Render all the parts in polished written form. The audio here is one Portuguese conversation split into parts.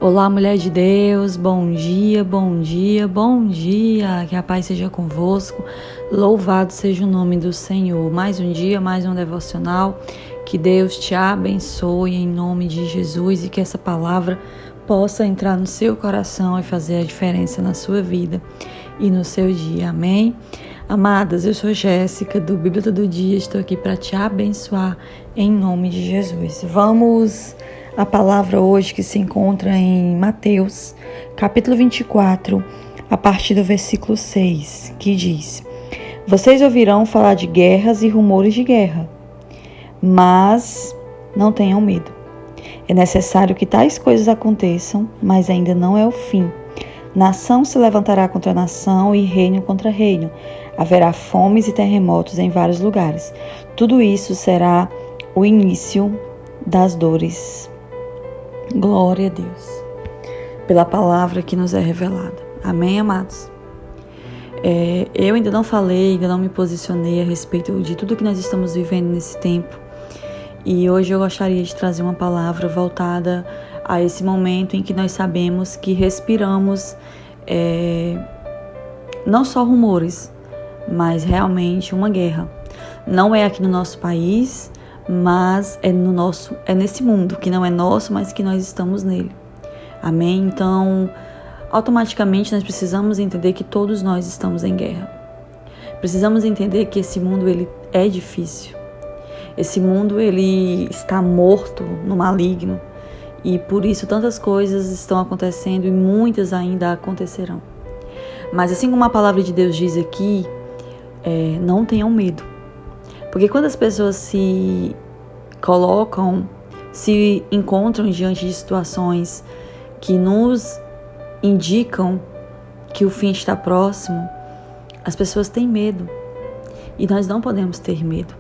Olá, mulher de Deus, bom dia, bom dia, bom dia, que a paz seja convosco, louvado seja o nome do Senhor. Mais um dia, mais um devocional, que Deus te abençoe em nome de Jesus e que essa palavra possa entrar no seu coração e fazer a diferença na sua vida e no seu dia, amém? Amadas, eu sou Jéssica do Bíblia Todo Dia, estou aqui para te abençoar em nome de Jesus. Vamos a palavra hoje que se encontra em Mateus, capítulo 24, a partir do versículo 6, que diz: Vocês ouvirão falar de guerras e rumores de guerra, mas não tenham medo. É necessário que tais coisas aconteçam, mas ainda não é o fim. Nação se levantará contra nação e reino contra reino. Haverá fomes e terremotos em vários lugares. Tudo isso será o início das dores. Glória a Deus, pela palavra que nos é revelada. Amém, amados? Eu ainda não falei, ainda não me posicionei a respeito de tudo que nós estamos vivendo nesse tempo. E hoje eu gostaria de trazer uma palavra voltada a esse momento em que nós sabemos que respiramos não só rumores, mas realmente uma guerra. Não é aqui no nosso país, mas é nesse mundo que não é nosso, mas que nós estamos nele. Amém? Então, automaticamente nós precisamos entender que todos nós estamos em guerra. Precisamos entender que esse mundo ele é difícil. Esse mundo ele está morto no maligno e por isso tantas coisas estão acontecendo e muitas ainda acontecerão. Mas assim como a palavra de Deus diz aqui, não tenham medo. Porque quando as pessoas se encontram diante de situações que nos indicam que o fim está próximo, as pessoas têm medo. E nós não podemos ter medo.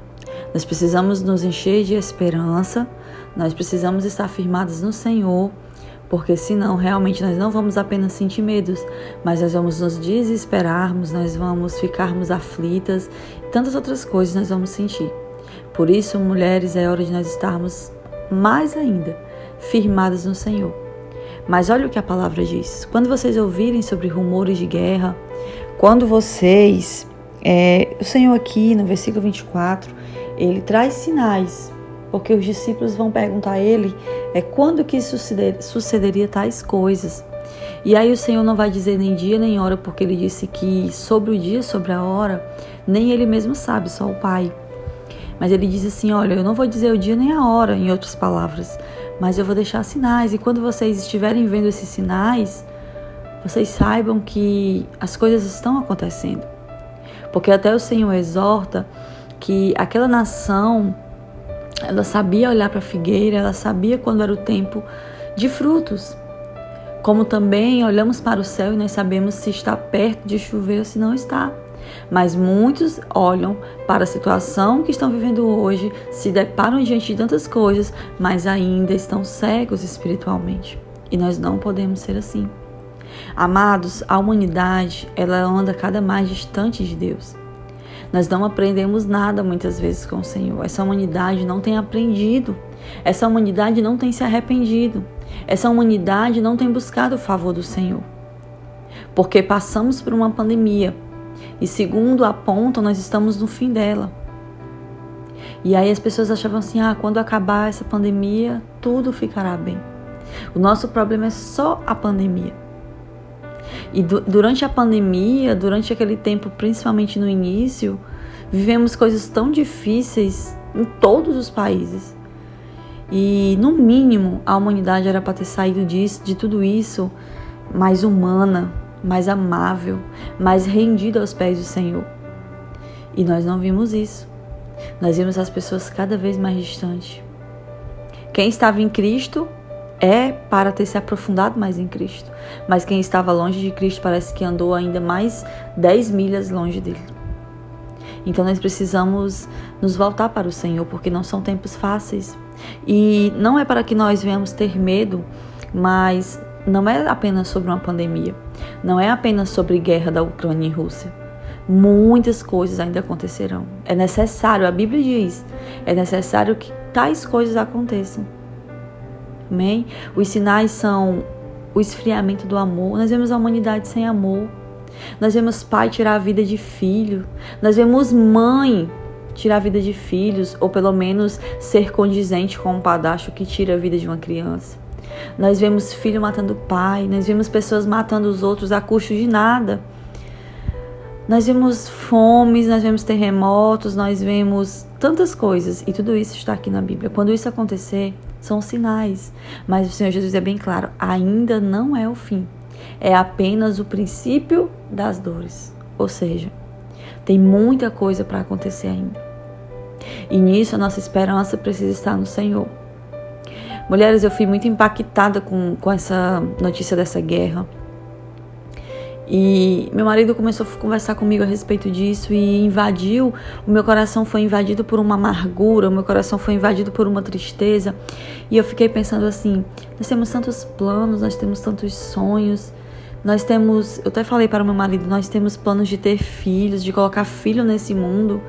Nós precisamos nos encher de esperança, nós precisamos estar firmados no Senhor, porque senão realmente nós não vamos apenas sentir medos, mas nós vamos nos desesperarmos, nós vamos ficarmos aflitas, tantas outras coisas nós vamos sentir. Por isso, mulheres, é hora de nós estarmos mais ainda firmadas no Senhor. Mas olha o que a palavra diz. Quando vocês ouvirem sobre rumores de guerra, quando vocês... o Senhor aqui no versículo 24, ele traz sinais, porque os discípulos vão perguntar a ele quando que sucederia tais coisas. E aí o Senhor não vai dizer nem dia nem hora, porque ele disse que sobre o dia, sobre a hora, nem ele mesmo sabe, só o Pai. Mas ele diz assim, olha, eu não vou dizer o dia nem a hora, em outras palavras, mas eu vou deixar sinais. E quando vocês estiverem vendo esses sinais, vocês saibam que as coisas estão acontecendo. Porque até o Senhor exorta que aquela nação, ela sabia olhar para a figueira, ela sabia quando era o tempo de frutos. Como também olhamos para o céu e nós sabemos se está perto de chover ou se não está. Mas muitos olham para a situação que estão vivendo hoje, se deparam diante de tantas coisas, mas ainda estão cegos espiritualmente. E nós não podemos ser assim. Amados, a humanidade, ela anda cada mais distante de Deus. Nós não aprendemos nada muitas vezes com o Senhor. Essa humanidade não tem aprendido. Essa humanidade não tem se arrependido. Essa humanidade não tem buscado o favor do Senhor. Porque passamos por uma pandemia. E segundo apontam, nós estamos no fim dela. E aí as pessoas achavam assim, quando acabar essa pandemia, tudo ficará bem. O nosso problema é só a pandemia. E durante a pandemia, durante aquele tempo, principalmente no início, vivemos coisas tão difíceis em todos os países. E, no mínimo, a humanidade era para ter saído de tudo isso mais humana, mais amável, mais rendida aos pés do Senhor. E nós não vimos isso. Nós vimos as pessoas cada vez mais distantes. Quem estava em Cristo para ter se aprofundado mais em Cristo. Mas quem estava longe de Cristo parece que andou ainda mais 10 milhas longe dele. Então nós precisamos nos voltar para o Senhor, porque não são tempos fáceis. E não é para que nós venhamos ter medo, mas não é apenas sobre uma pandemia. Não é apenas sobre guerra da Ucrânia e Rússia. Muitas coisas ainda acontecerão. É necessário, a Bíblia diz, é necessário que tais coisas aconteçam. Amém? Os sinais são o esfriamento do amor, nós vemos a humanidade sem amor, nós vemos pai tirar a vida de filho, nós vemos mãe tirar a vida de filhos, ou pelo menos ser condizente com um padrasto que tira a vida de uma criança. Nós vemos filho matando pai, nós vemos pessoas matando os outros a custo de nada. Nós vemos fomes, nós vemos terremotos, nós vemos tantas coisas, e tudo isso está aqui na Bíblia. Quando isso acontecer, são sinais, mas o Senhor Jesus é bem claro, ainda não é o fim, é apenas o princípio das dores, ou seja, tem muita coisa para acontecer ainda, e nisso a nossa esperança precisa estar no Senhor. Mulheres, eu fui muito impactada com essa notícia dessa guerra. E meu marido começou a conversar comigo a respeito disso e invadiu, o meu coração foi invadido por uma amargura, o meu coração foi invadido por uma tristeza. E eu fiquei pensando assim, nós temos tantos planos, nós temos tantos sonhos, eu até falei para o meu marido, nós temos planos de ter filhos, de colocar filho nesse mundo.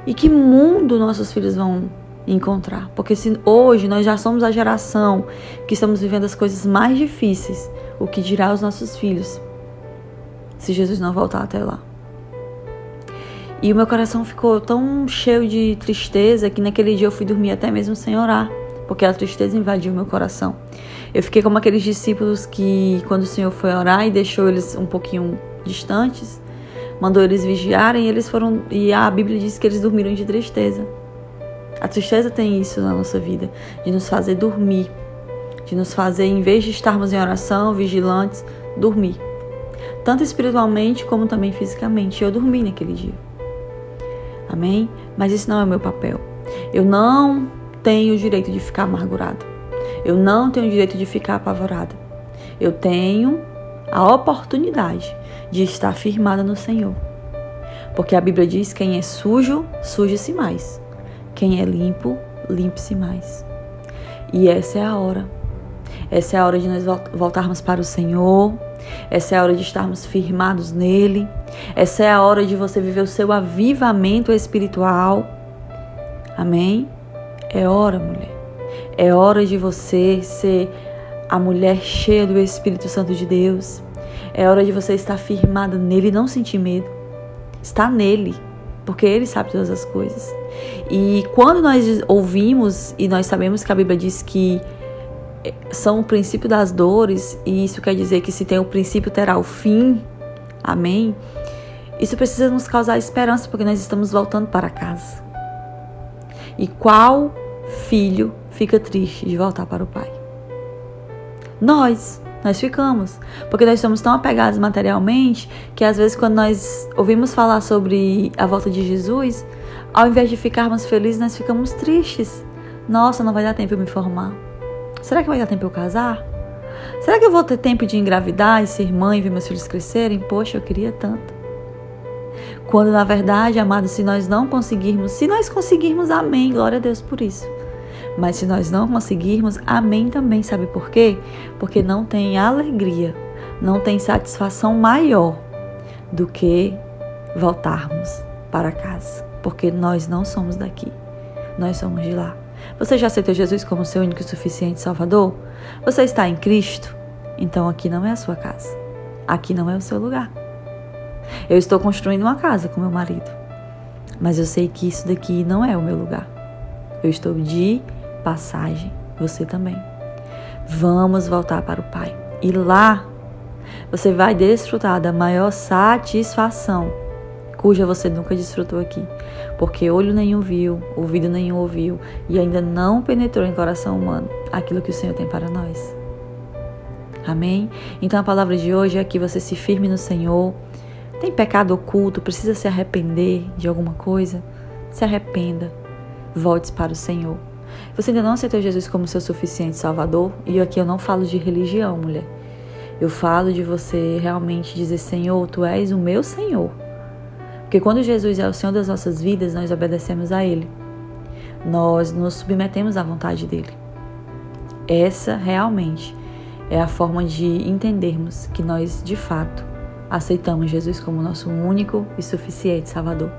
E que mundo nossos filhos vão encontrar? Porque se hoje nós já somos a geração que estamos vivendo as coisas mais difíceis, o que dirá os nossos filhos? Se Jesus não voltar até lá. E o meu coração ficou tão cheio de tristeza que naquele dia eu fui dormir até mesmo sem orar, porque a tristeza invadiu o meu coração. Eu fiquei como aqueles discípulos que, quando o Senhor foi orar e deixou eles um pouquinho distantes, mandou eles vigiarem, e a Bíblia diz que eles dormiram de tristeza. A tristeza tem isso na nossa vida, de nos fazer dormir, de nos fazer, em vez de estarmos em oração, vigilantes, dormir. Tanto espiritualmente como também fisicamente. Eu dormi naquele dia. Amém? Mas isso não é o meu papel. Eu não tenho o direito de ficar amargurada. Eu não tenho o direito de ficar apavorada. Eu tenho a oportunidade de estar firmada no Senhor. Porque a Bíblia diz que quem é sujo, suje-se mais. Quem é limpo, limpe-se mais. E essa é a hora. Essa é a hora de nós voltarmos para o Senhor. Essa é a hora de estarmos firmados nele. Essa é a hora de você viver o seu avivamento espiritual. Amém? É hora, mulher. É hora de você ser a mulher cheia do Espírito Santo de Deus. É hora de você estar firmada nele e não sentir medo. Está nele, porque ele sabe todas as coisas. E quando nós ouvimos e nós sabemos que a Bíblia diz que são o princípio das dores, e isso quer dizer que se tem o princípio, terá o fim. Amém? Isso precisa nos causar esperança, porque nós estamos voltando para casa. E qual filho fica triste de voltar para o pai? Nós ficamos, porque nós somos tão apegados materialmente, que às vezes quando nós ouvimos falar sobre a volta de Jesus, ao invés de ficarmos felizes, nós ficamos tristes. Nossa, não vai dar tempo de eu me formar. Será que vai dar tempo de eu casar? Será que eu vou ter tempo de engravidar e ser mãe e ver meus filhos crescerem? Poxa, eu queria tanto. Quando na verdade, amados, se nós conseguirmos, amém, glória a Deus por isso. Mas se nós não conseguirmos, amém também. Sabe por quê? Porque não tem alegria, não tem satisfação maior do que voltarmos para casa. Porque nós não somos daqui, nós somos de lá. Você já aceitou Jesus como seu único e suficiente Salvador? Você está em Cristo? Então aqui não é a sua casa. Aqui não é o seu lugar. Eu estou construindo uma casa com meu marido, mas eu sei que isso daqui não é o meu lugar. Eu estou de passagem, você também. Vamos voltar para o Pai. E lá você vai desfrutar da maior satisfação, cuja você nunca desfrutou aqui. Porque olho nenhum viu, ouvido nenhum ouviu, e ainda não penetrou em coração humano aquilo que o Senhor tem para nós. Amém? Então a palavra de hoje é que você se firme no Senhor. Tem pecado oculto, precisa se arrepender de alguma coisa? Se arrependa. Volte para o Senhor. Você ainda não aceitou Jesus como seu suficiente Salvador? E aqui eu não falo de religião, mulher. Eu falo de você realmente dizer: Senhor, Tu és o meu Senhor. Porque quando Jesus é o Senhor das nossas vidas, nós obedecemos a Ele. Nós nos submetemos à vontade dEle. Essa realmente é a forma de entendermos que nós, de fato, aceitamos Jesus como nosso único e suficiente Salvador.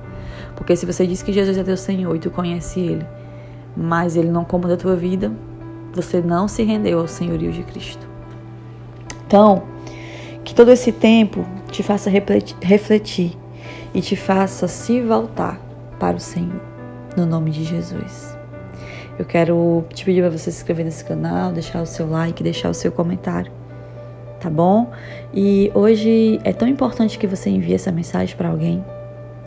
Porque se você diz que Jesus é teu Senhor e tu conhece Ele, mas Ele não comanda a tua vida, você não se rendeu ao senhorio de Cristo. Então, que todo esse tempo te faça refletir e te faça se voltar para o Senhor, no nome de Jesus. Eu quero te pedir para você se inscrever nesse canal, deixar o seu like, deixar o seu comentário, tá bom? E hoje é tão importante que você envie essa mensagem para alguém,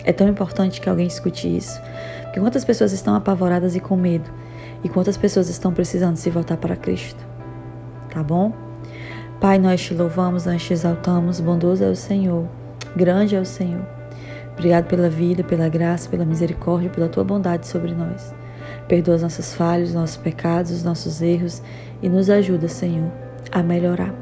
é tão importante que alguém escute isso, porque quantas pessoas estão apavoradas e com medo, e quantas pessoas estão precisando se voltar para Cristo, tá bom? Pai, nós te louvamos, nós te exaltamos, bondoso é o Senhor, grande é o Senhor. Obrigado pela vida, pela graça, pela misericórdia, pela tua bondade sobre nós. Perdoa as nossas falhas, os nossos pecados, os nossos erros e nos ajuda, Senhor, a melhorar.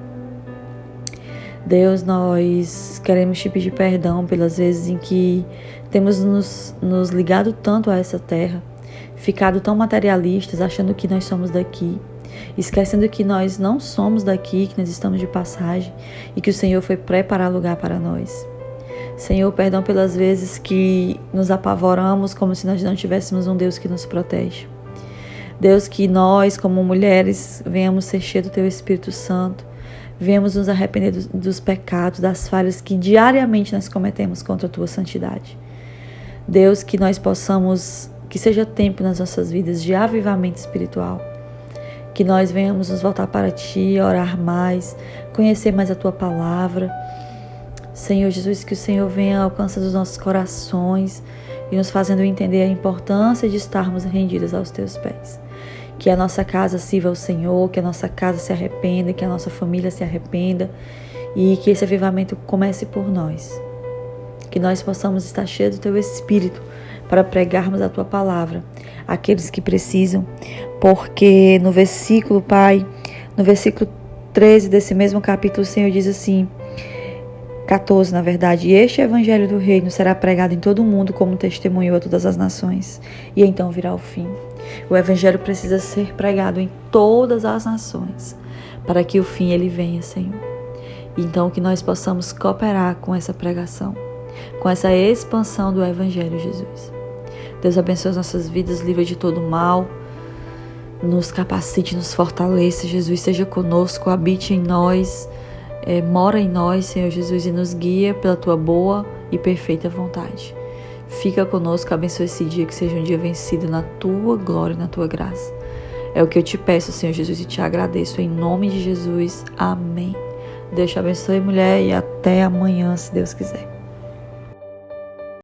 Deus, nós queremos te pedir perdão pelas vezes em que temos nos ligado tanto a essa terra, ficado tão materialistas, achando que nós somos daqui, esquecendo que nós não somos daqui, que nós estamos de passagem e que o Senhor foi preparar lugar para nós. Senhor, perdão pelas vezes que nos apavoramos como se nós não tivéssemos um Deus que nos protege. Deus, que nós, como mulheres, venhamos ser cheios do Teu Espírito Santo, venhamos nos arrepender dos pecados, das falhas que diariamente nós cometemos contra a Tua santidade. Deus, que nós possamos, que seja tempo nas nossas vidas de avivamento espiritual, que nós venhamos nos voltar para Ti, orar mais, conhecer mais a Tua palavra. Senhor Jesus, que o Senhor venha alcançando os nossos corações e nos fazendo entender a importância de estarmos rendidos aos Teus pés. Que a nossa casa sirva ao Senhor, que a nossa casa se arrependa, que a nossa família se arrependa e que esse avivamento comece por nós. Que nós possamos estar cheios do Teu Espírito para pregarmos a Tua palavra àqueles que precisam, porque no versículo, Pai, no versículo 13 desse mesmo capítulo, o Senhor diz assim, 14, na verdade, e este evangelho do reino será pregado em todo o mundo como testemunho a todas as nações, e então virá o fim. O evangelho precisa ser pregado em todas as nações, para que o fim ele venha, Senhor. Então que nós possamos cooperar com essa pregação, com essa expansão do evangelho, Jesus. Deus abençoe as nossas vidas, livre de todo mal, nos capacite, nos fortaleça, Jesus, seja conosco, habite em nós, mora em nós, Senhor Jesus, e nos guia pela Tua boa e perfeita vontade. Fica conosco, abençoe esse dia, que seja um dia vencido na Tua glória e na Tua graça. É o que eu te peço, Senhor Jesus, e te agradeço, em nome de Jesus. Amém. Deus te abençoe, mulher, e até amanhã, se Deus quiser.